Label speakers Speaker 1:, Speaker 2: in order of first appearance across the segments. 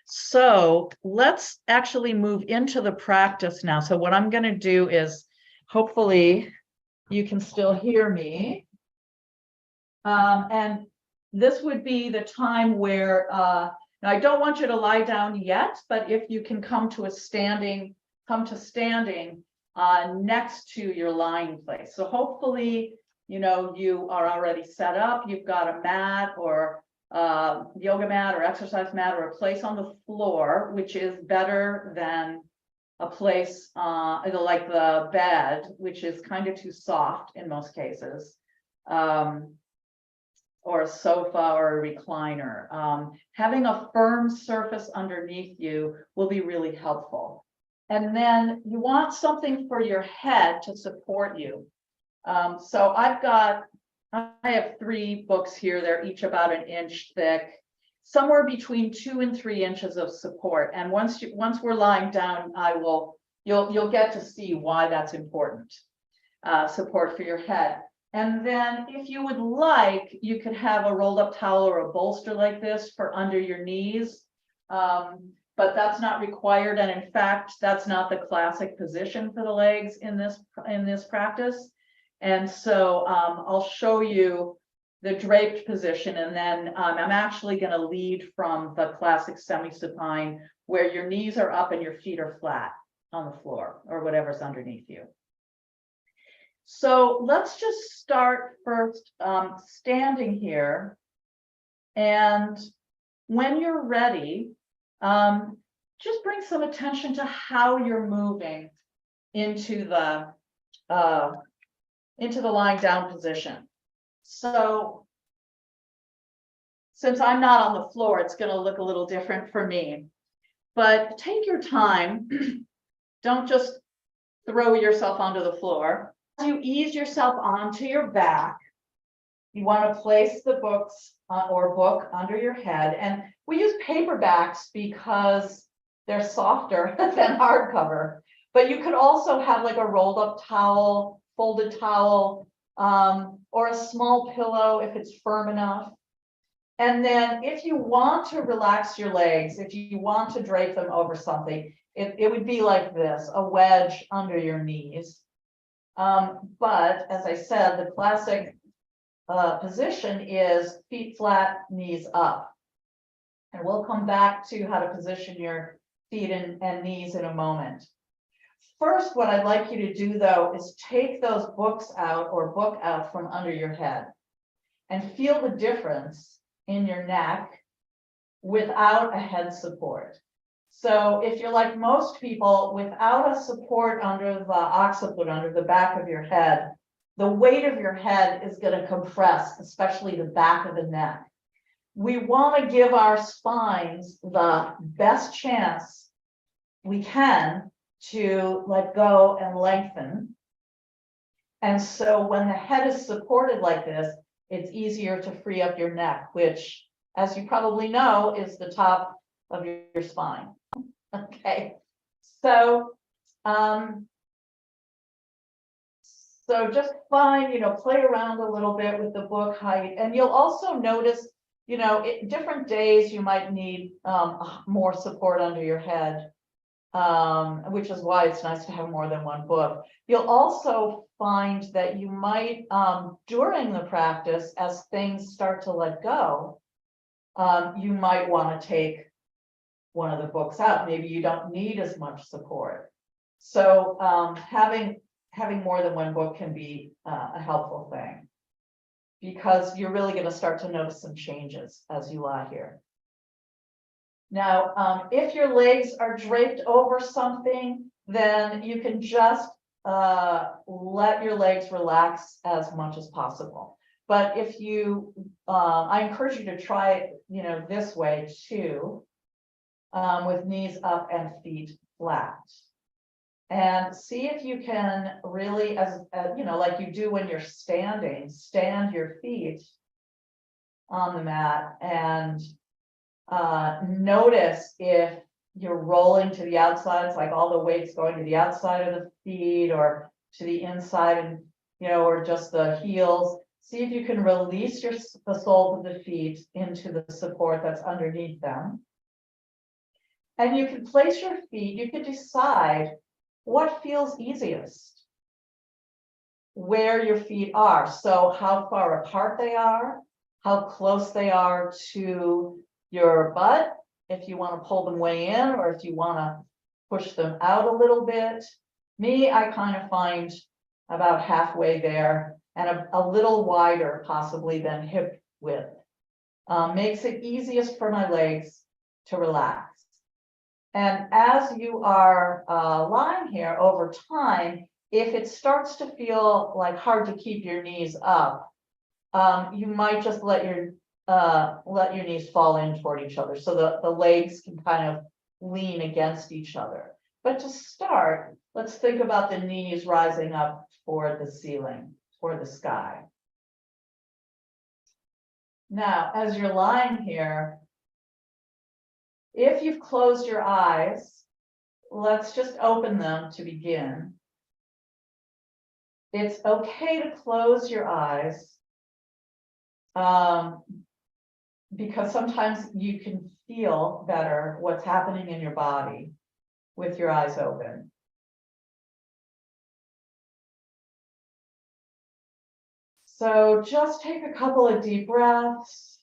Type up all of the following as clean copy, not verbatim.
Speaker 1: So let's actually move into the practice now. So what I'm going to do is, hopefully you can still hear me. And this would be the time where, now I don't want you to lie down yet, but if you can come to standing next to your lying place. So hopefully, you are already set up. You've got a mat or yoga mat or exercise mat or a place on the floor, which is better than a place like the bed, which is kind of too soft in most cases, or a sofa or a recliner. Having a firm surface underneath you will be really helpful. And then you want something for your head to support you. So I have 3 books here. They're each about 1 inch thick, somewhere between 2 and 3 inches of support. And once we're lying down, you'll get to see why that's important. Support for your head. And then if you would like, you could have a rolled up towel or a bolster like this for under your knees. But that's not required. And in fact, that's not the classic position for the legs in this practice. And so I'll show you the draped position, and then I'm actually going to lead from the classic semi-supine, where your knees are up and your feet are flat on the floor or whatever's underneath you. So let's just start first standing here. And when you're ready, just bring some attention to how you're moving into the lying down position. So since I'm not on the floor, it's going to look a little different for me, but take your time. Don't just throw yourself onto the floor. As you ease yourself onto your back, you want to place the books or book under your head. And we use paperbacks because they're softer than hardcover, but you could also have like a rolled up towel, folded towel, or a small pillow if it's firm enough. And then if you want to relax your legs, if you want to drape them over something, it would be like this, a wedge under your knees. But as I said, the classic position is feet flat, knees up. And we'll come back to how to position your feet and knees in a moment. First, what I'd like you to do, though, is take those books out or book out from under your head and feel the difference in your neck without a head support. So if you're like most people, without a support under the occiput, under the back of your head, the weight of your head is going to compress, especially the back of the neck. We want to give our spines the best chance we can to let go and lengthen. And so when the head is supported like this, it's easier to free up your neck, which, as you probably know, is the top of your spine. Okay, so just find, play around a little bit with the book height, and you'll also notice, different days you might need more support under your head, which is why it's nice to have more than one book. You'll also find that you might, during the practice, as things start to let go, you might want to take one of the books out. Maybe you don't need as much support. So having more than one book can be a helpful thing, because you're really going to start to notice some changes as you lie here. Now, if your legs are draped over something, then you can just let your legs relax as much as possible. But if you, I encourage you to try it, this way too, with knees up and feet flat. And see if you can really, as like you do when you're standing, stand your feet on the mat and notice if you're rolling to the outside, it's like all the weight's going to the outside of the feet or to the inside, and or just the heels. See if you can release the soles of the feet into the support that's underneath them. And you can place your feet, you can decide what feels easiest, where your feet are. So how far apart they are, how close they are to your butt, if you want to pull them way in or if you want to push them out a little bit. Me, I kind of find about halfway there and a little wider possibly than hip width. Makes it easiest for my legs to relax. And as you are lying here over time, if it starts to feel like hard to keep your knees up, you might just let your knees fall in toward each other so the legs can kind of lean against each other. But to start, let's think about the knees rising up toward the ceiling, toward the sky. Now, as you're lying here, if you've closed your eyes, let's just open them to begin. It's okay to close your eyes because sometimes you can feel better what's happening in your body with your eyes open. So just take a couple of deep breaths.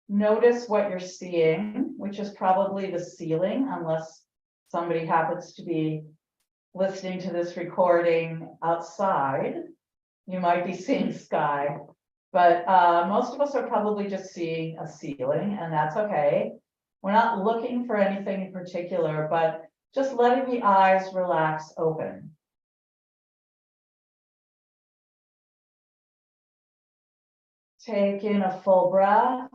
Speaker 1: Notice what you're seeing, which is probably the ceiling, unless somebody happens to be listening to this recording outside. You might be seeing sky, but most of us are probably just seeing a ceiling, and that's okay. We're not looking for anything in particular, but just letting the eyes relax open. Take in a full breath.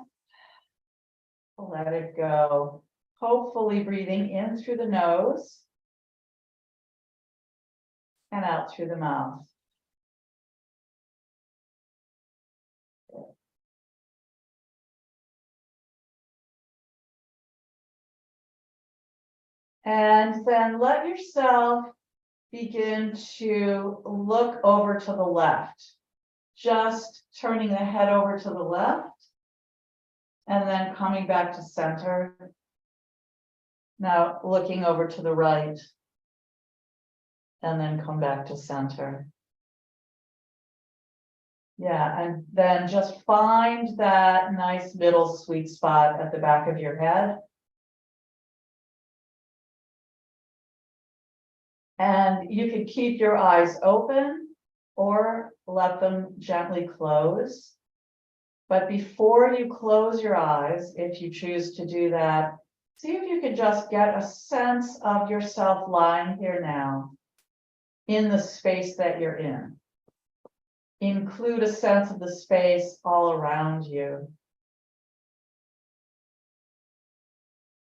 Speaker 1: Let it go. Hopefully breathing in through the nose and out through the mouth. And then let yourself begin to look over to the left. Just turning the head over to the left and then coming back to center. Now looking over to the right and then come back to center. Yeah, and then just find that nice middle sweet spot at the back of your head. And you can keep your eyes open or let them gently close. But before you close your eyes, if you choose to do that, see if you can just get a sense of yourself lying here now in the space that you're in. Include a sense of the space all around you.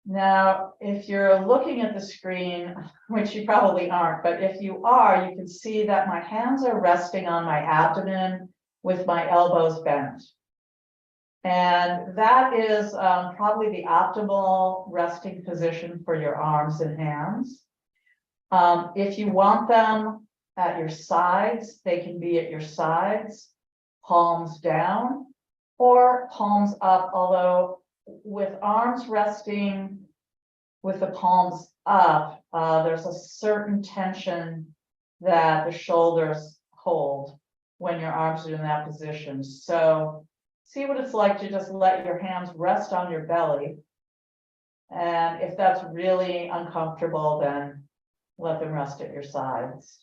Speaker 1: Now, if you're looking at the screen, which you probably aren't, but if you are, you can see that my hands are resting on my abdomen with my elbows bent. And that is probably the optimal resting position for your arms and hands. If you want them at your sides, they can be at your sides, palms down, or palms up, although with arms resting with the palms up, there's a certain tension that the shoulders hold when your arms are in that position. So see what it's like to just let your hands rest on your belly. And if that's really uncomfortable, then let them rest at your sides.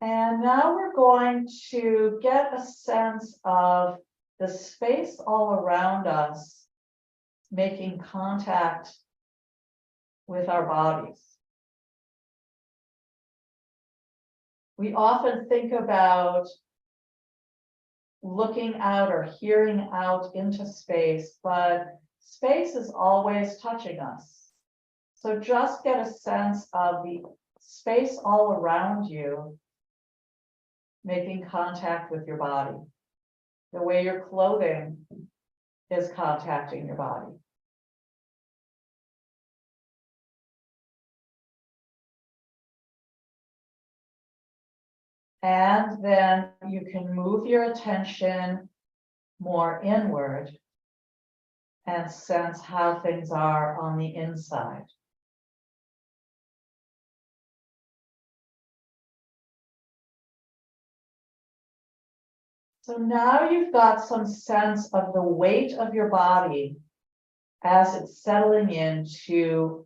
Speaker 1: And now we're going to get a sense of the space all around us making contact with our bodies. We often think about looking out or hearing out into space, but space is always touching us. So just get a sense of the space all around you making contact with your body. The way your clothing is contacting your body. And then you can move your attention more inward and sense how things are on the inside. So now you've got some sense of the weight of your body as it's settling into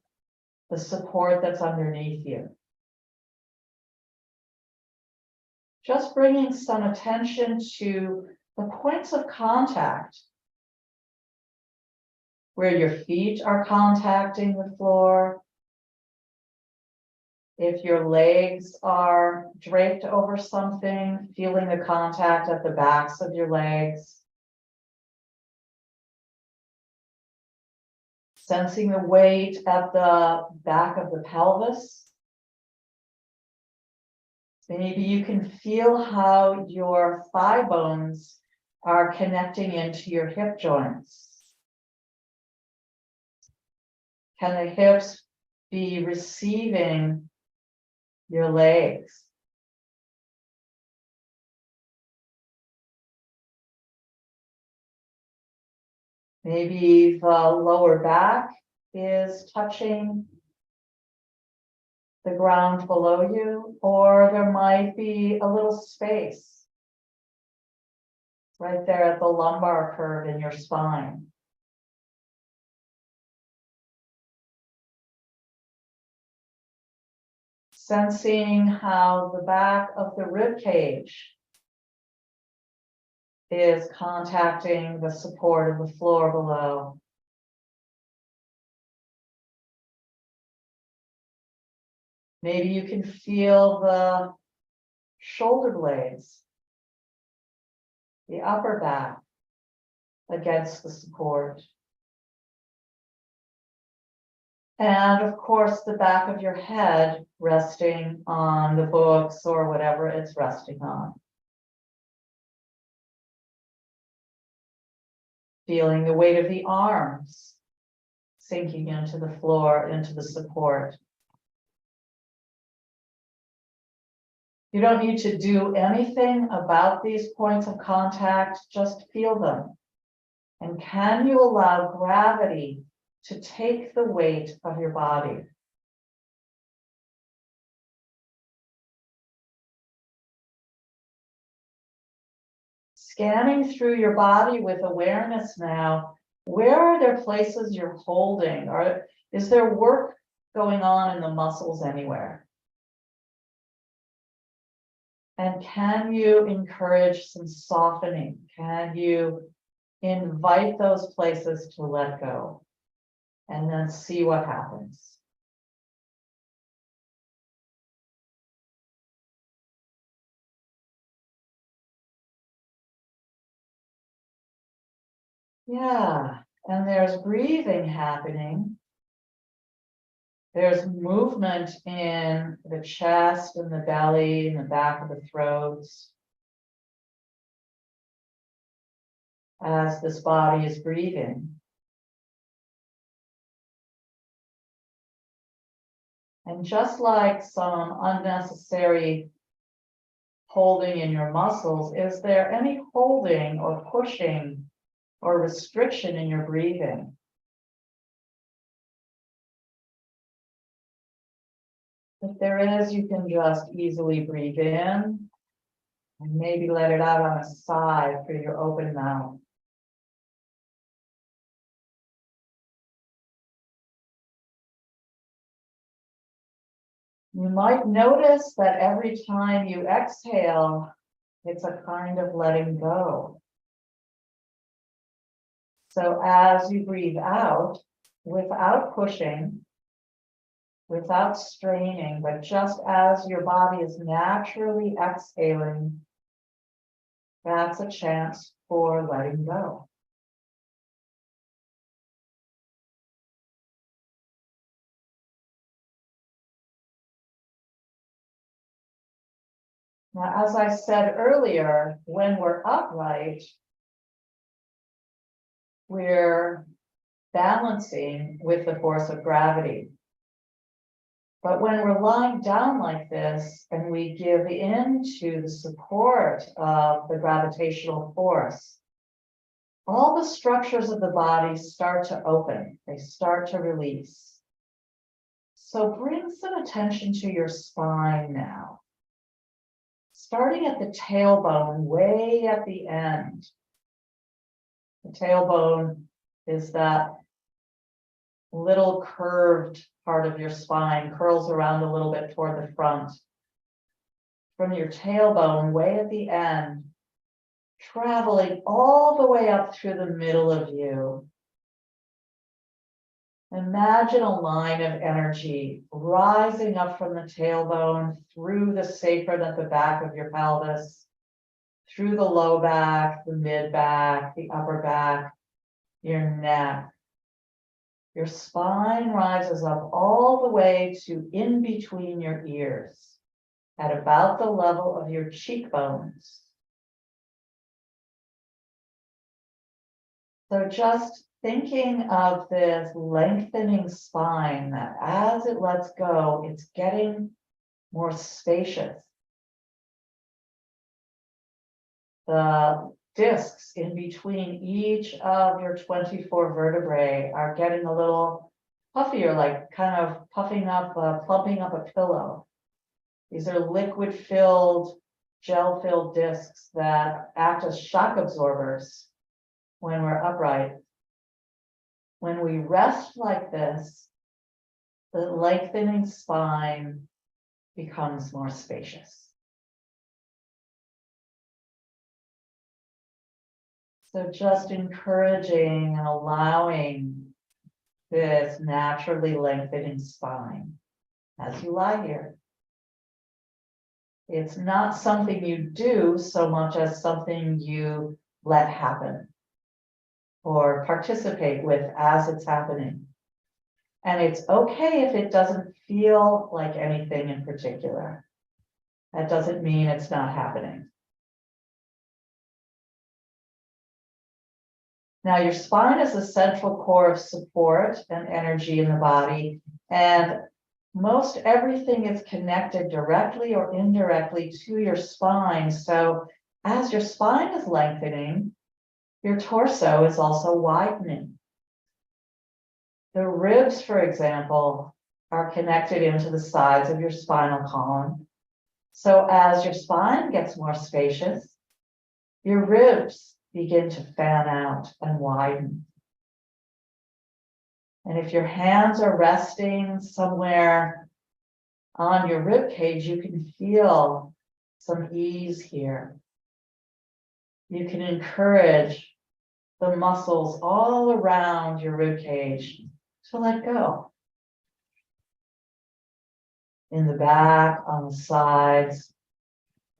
Speaker 1: the support that's underneath you. Just bringing some attention to the points of contact where your feet are contacting the floor, if your legs are draped over something, feeling the contact at the backs of your legs. Sensing the weight at the back of the pelvis. Maybe you can feel how your thigh bones are connecting into your hip joints. Can the hips be receiving your legs? Maybe the lower back is touching the ground below you, or there might be a little space right there at the lumbar curve in your spine. Sensing how the back of the rib cage is contacting the support of the floor below. Maybe you can feel the shoulder blades, the upper back against the support. And of course, the back of your head resting on the books or whatever it's resting on. Feeling the weight of the arms sinking into the floor, into the support. You don't need to do anything about these points of contact, just feel them. And can you allow gravity to take the weight of your body? Scanning through your body with awareness now, where are there places you're holding? Or is there work going on in the muscles anywhere? And can you encourage some softening? Can you invite those places to let go? And then see what happens. Yeah, and there's breathing happening. There's movement in the chest and the belly and the back of the throat as this body is breathing. And just like some unnecessary holding in your muscles, is there any holding or pushing or restriction in your breathing? If there is, you can just easily breathe in and maybe let it out on a sigh through your open mouth. You might notice that every time you exhale, it's a kind of letting go. So as you breathe out, without pushing, without straining, but just as your body is naturally exhaling, that's a chance for letting go. Now, as I said earlier, when we're upright, we're balancing with the force of gravity.
Speaker 2: But when we're lying down like this and we give in to the support of the gravitational force, all the structures of the body start to open, they start to release. So bring some attention to your spine now. Starting at the tailbone, way at the end. The tailbone is that little curved part of your spine, curls around a little bit toward the front. From your tailbone, way at the end, traveling all the way up through the middle of you. Imagine a line of energy rising up from the tailbone through the sacrum at the back of your pelvis, through the low back, the mid back, the upper back, your neck. Your spine rises up all the way to in between your ears, at about the level of your cheekbones. So just thinking of this lengthening spine that as it lets go, it's getting more spacious. The discs in between each of your 24 vertebrae are getting a little puffier, like kind of puffing up, plumping up a pillow. These are liquid-filled, gel-filled discs that act as shock absorbers when we're upright. When we rest like this, the lengthening spine becomes more spacious. So just encouraging and allowing this naturally lengthening spine as you lie here. It's not something you do so much as something you let happen or participate with as it's happening. And it's okay if it doesn't feel like anything in particular. That doesn't mean it's not happening. Now, your spine is the central core of support and energy in the body, and most everything is connected directly or indirectly to your spine. So as your spine is lengthening, your torso is also widening. The ribs, for example, are connected into the sides of your spinal column. So as your spine gets more spacious, your ribs begin to fan out and widen. And if your hands are resting somewhere on your rib cage, you can feel some ease here. You can encourage the muscles all around your rib cage to let go. In the back, on the sides,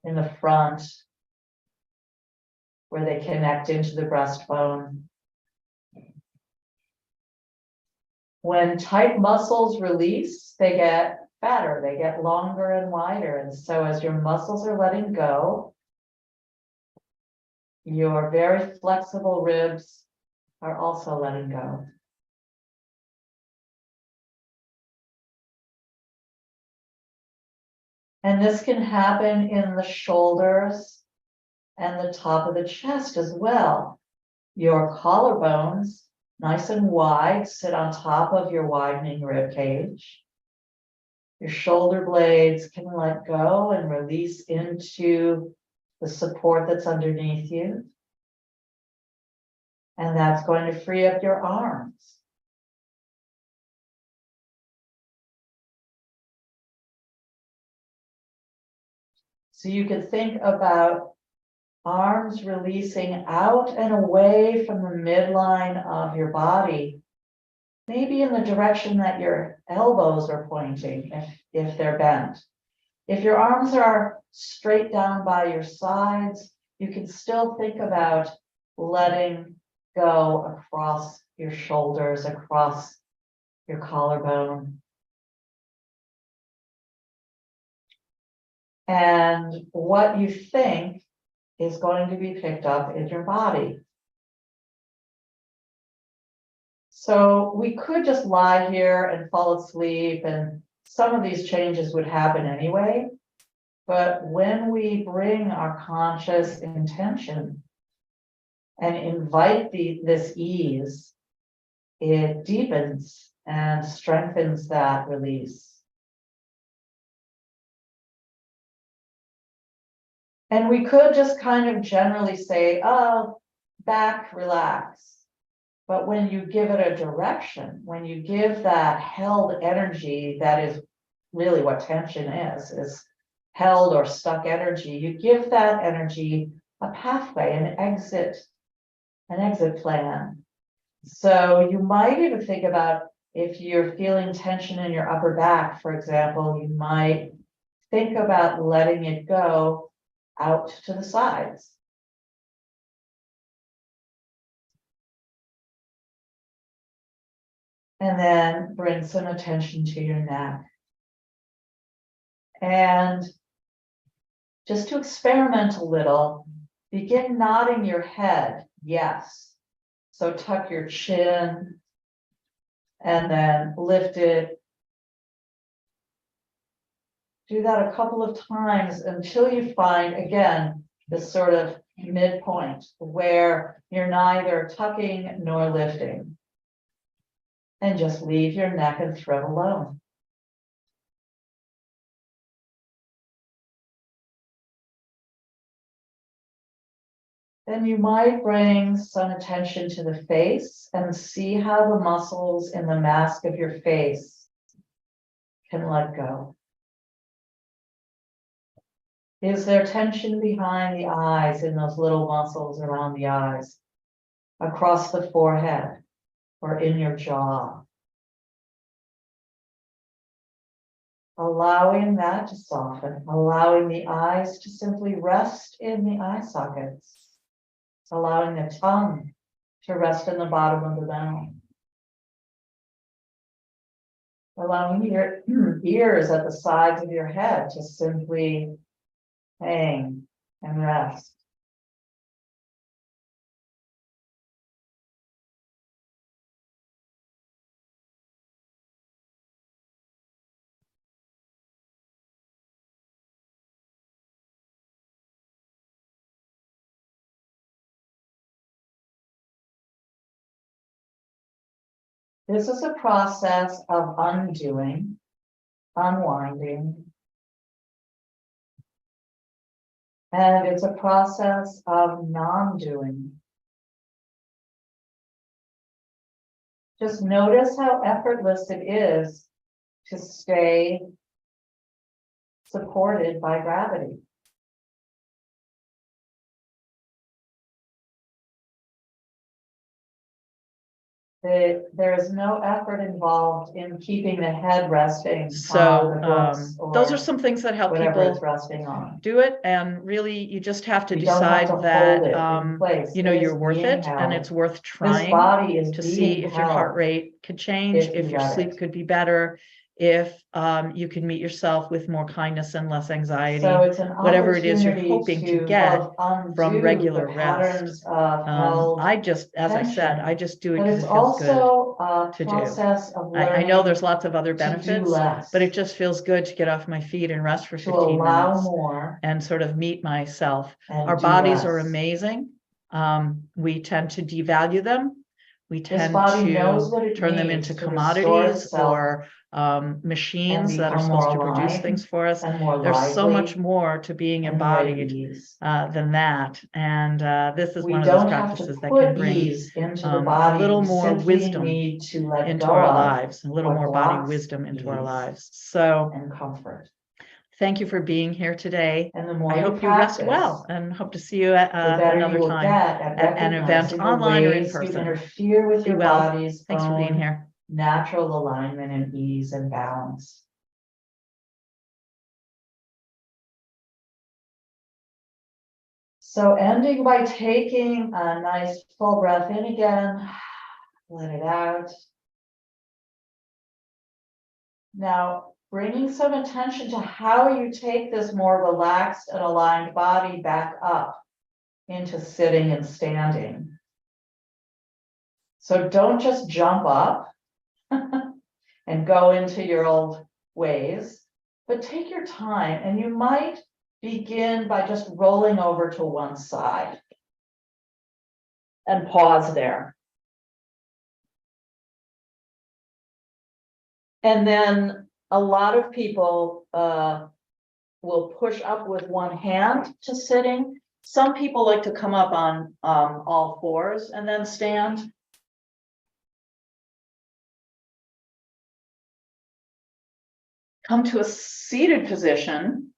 Speaker 2: in the front, where they connect into the breastbone. When tight muscles release, they get fatter, they get longer and wider. And so as your muscles are letting go, your very flexible ribs are also letting go. And this can happen in the shoulders and the top of the chest as well. Your collarbones, nice and wide, sit on top of your widening rib cage. Your shoulder blades can let go and release into the support that's underneath you. And that's going to free up your arms. So you can think about arms releasing out and away from the midline of your body, maybe in the direction that your elbows are pointing, if they're bent. If your arms are straight down by your sides, you can still think about letting go across your shoulders, across your collarbone. And what you think is going to be picked up in your body. So we could just lie here and fall asleep and some of these changes would happen anyway. But when we bring our conscious intention and invite this ease, it deepens and strengthens that release. And we could just kind of generally say, oh, back, relax. But when you give it a direction, when you give that held energy, that is really what tension is held or stuck energy, you give that energy a pathway, an exit plan. So you might even think about, if you're feeling tension in your upper back, for example, you might think about letting it go out to the sides. And then bring some attention to your neck. And just to experiment a little, begin nodding your head, yes. So tuck your chin and then lift it. Do that a couple of times until you find, again, this sort of midpoint where you're neither tucking nor lifting. And just leave your neck and throat alone. Then you might bring some attention to the face and see how the muscles in the mask of your face can let go. Is there tension behind the eyes, in those little muscles around the eyes, across the forehead, or in your jaw? Allowing that to soften, allowing the eyes to simply rest in the eye sockets, allowing the tongue to rest in the bottom of the mouth, allowing your ears at the sides of your head to simply hang and rest. This is a process of undoing, unwinding, and it's a process of non-doing. Just notice how effortless it is to stay supported by gravity. There is no effort involved in keeping the head resting.
Speaker 1: So those are
Speaker 2: or
Speaker 1: some things that help
Speaker 2: whatever it's
Speaker 1: people
Speaker 2: resting on.
Speaker 1: do it. And really, you just have to
Speaker 2: You don't have
Speaker 1: decide
Speaker 2: to
Speaker 1: that,
Speaker 2: hold it in place.
Speaker 1: you know,
Speaker 2: It
Speaker 1: you're
Speaker 2: is
Speaker 1: worth
Speaker 2: being
Speaker 1: it and
Speaker 2: held.
Speaker 1: it's worth
Speaker 2: This
Speaker 1: trying
Speaker 2: body is
Speaker 1: to
Speaker 2: being
Speaker 1: see if your heart
Speaker 2: held
Speaker 1: rate could change,
Speaker 2: if
Speaker 1: if
Speaker 2: you
Speaker 1: your
Speaker 2: let
Speaker 1: sleep
Speaker 2: it.
Speaker 1: could be better, if you can meet yourself with more kindness and less anxiety,
Speaker 2: So it's an
Speaker 1: whatever it is you're
Speaker 2: opportunity
Speaker 1: hoping to
Speaker 2: to
Speaker 1: get
Speaker 2: both undo
Speaker 1: from regular
Speaker 2: the
Speaker 1: rest.
Speaker 2: patterns of held
Speaker 1: I just, as I said,
Speaker 2: tension,
Speaker 1: I just do it
Speaker 2: but
Speaker 1: because
Speaker 2: it's
Speaker 1: it feels good.
Speaker 2: also a
Speaker 1: to do.
Speaker 2: process of
Speaker 1: I
Speaker 2: learning
Speaker 1: know there's lots of other
Speaker 2: to do
Speaker 1: benefits,
Speaker 2: less,
Speaker 1: but it just feels good to get off my feet and rest for
Speaker 2: to
Speaker 1: 15
Speaker 2: allow
Speaker 1: minutes
Speaker 2: more
Speaker 1: and sort of meet myself.
Speaker 2: and
Speaker 1: Our
Speaker 2: do
Speaker 1: bodies are
Speaker 2: less.
Speaker 1: amazing. We tend to devalue them. We
Speaker 2: This
Speaker 1: tend
Speaker 2: body knows
Speaker 1: to
Speaker 2: what it
Speaker 1: turn them
Speaker 2: needs
Speaker 1: into
Speaker 2: to restore
Speaker 1: commodities
Speaker 2: itself
Speaker 1: or machines
Speaker 2: and
Speaker 1: that are
Speaker 2: become
Speaker 1: supposed
Speaker 2: more
Speaker 1: to produce
Speaker 2: aligned
Speaker 1: things for us.
Speaker 2: and more
Speaker 1: There's so much
Speaker 2: lively
Speaker 1: more to being
Speaker 2: and more at
Speaker 1: embodied
Speaker 2: ease.
Speaker 1: than that. And this is
Speaker 2: We
Speaker 1: one of those
Speaker 2: don't have to
Speaker 1: practices that can
Speaker 2: put
Speaker 1: bring
Speaker 2: ease into the
Speaker 1: a
Speaker 2: body.
Speaker 1: little
Speaker 2: We
Speaker 1: more
Speaker 2: simply
Speaker 1: wisdom
Speaker 2: need to let
Speaker 1: into
Speaker 2: go
Speaker 1: our
Speaker 2: of
Speaker 1: lives, a little
Speaker 2: what
Speaker 1: more body
Speaker 2: blocks
Speaker 1: wisdom into our
Speaker 2: ease
Speaker 1: lives. So
Speaker 2: and comfort.
Speaker 1: thank you for being here today.
Speaker 2: And the more
Speaker 1: I hope you rest well and hope to see you at
Speaker 2: the better
Speaker 1: another
Speaker 2: you will
Speaker 1: time
Speaker 2: get at
Speaker 1: at an event
Speaker 2: recognizing the
Speaker 1: online or in
Speaker 2: ways you
Speaker 1: person.
Speaker 2: interfere with
Speaker 1: Be
Speaker 2: your
Speaker 1: well.
Speaker 2: body's
Speaker 1: Thanks for being
Speaker 2: own
Speaker 1: here.
Speaker 2: natural alignment and ease and balance. So ending by taking a nice full breath in again, let it out. Now, bringing some attention to how you take this more relaxed and aligned body back up into sitting and standing. So don't just jump up and go into your old ways, but take your time, and you might begin by just rolling over to one side and pause there. And then a lot of people will push up with one hand to sitting. Some people like to come up on all fours and then stand. Come to a seated position.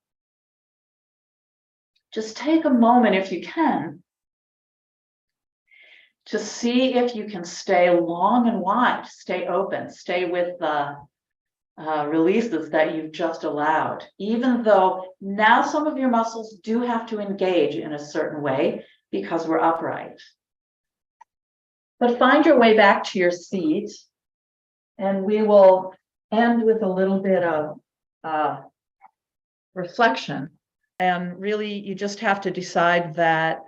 Speaker 2: Just take a moment, if you can, to see if you can stay long and wide, stay open, stay with the releases that you've just allowed, even though now some of your muscles do have to engage in a certain way because we're upright. But find your way back to your seat, and we will end with a little bit of reflection. And really, you just have to decide that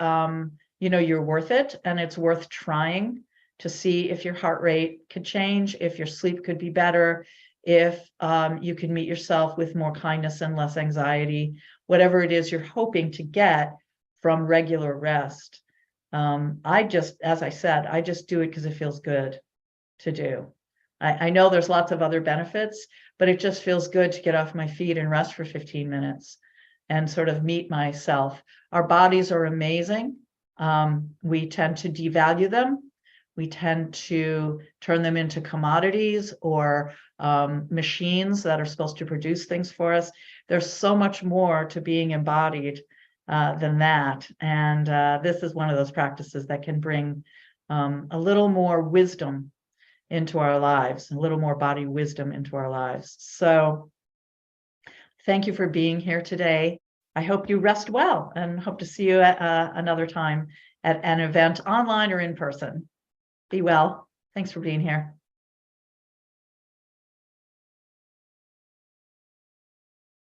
Speaker 2: you're worth it, and it's worth trying to see if your heart rate could change, if your sleep could be better, if you can meet yourself with more kindness and less anxiety, whatever it is you're hoping to get from regular rest. As I said, I just do it because it feels good to do. I know there's lots of other benefits, but it just feels good to get off my feet and rest for 15 minutes and sort of meet myself. Our bodies are amazing. We tend to devalue them. We tend to turn them into commodities or machines that are supposed to produce things for us. There's so much more to being embodied than that. And this is one of those practices that can bring a little more wisdom into our lives, a little more body wisdom into our lives. So thank you for being here today. I hope you rest well, and hope to see you at another time at an event, online or in person. Be well. Thanks for being here.